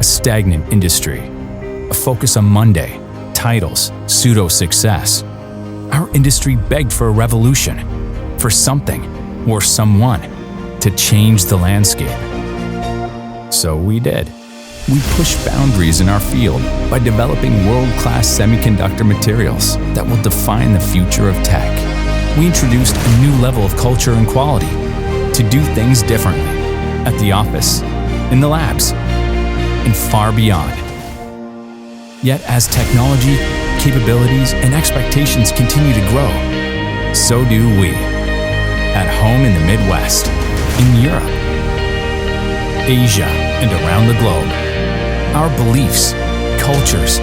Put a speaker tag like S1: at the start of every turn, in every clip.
S1: a stagnant industry, a focus on Monday, titles, pseudo-success. Our industry begged for a revolution, for something or someone to change the landscape. So we did. We pushed boundaries in our field by developing world-class semiconductor materials that will define the future of tech. We introduced a new level of culture and quality to do things differently at the office, in the labs, and far beyond. Yet as technology, capabilities, and expectations continue to grow, so do we. At home in the Midwest, in Europe, Asia, and around the globe, our beliefs, cultures,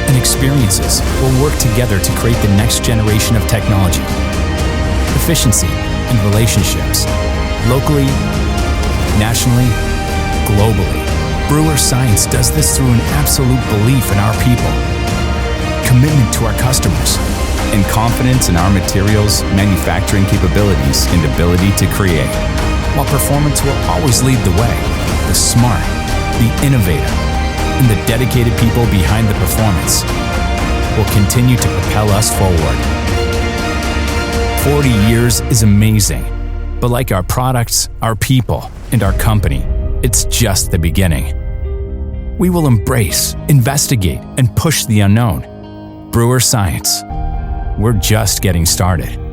S1: and experiences will work together to create the next generation of technology, efficiency, and relationships, locally, nationally, globally. Brewer Science does this through an absolute belief in our people, commitment to our customers, and confidence in our materials, manufacturing capabilities, and ability to create. While performance will always lead the way, the smart, the innovative, and the dedicated people behind the performance will continue to propel us forward. 40 years is amazing, but like our products, our people, and our company, it's just the beginning. We will embrace, investigate, and push the unknown. Brewer Science. We're just getting started.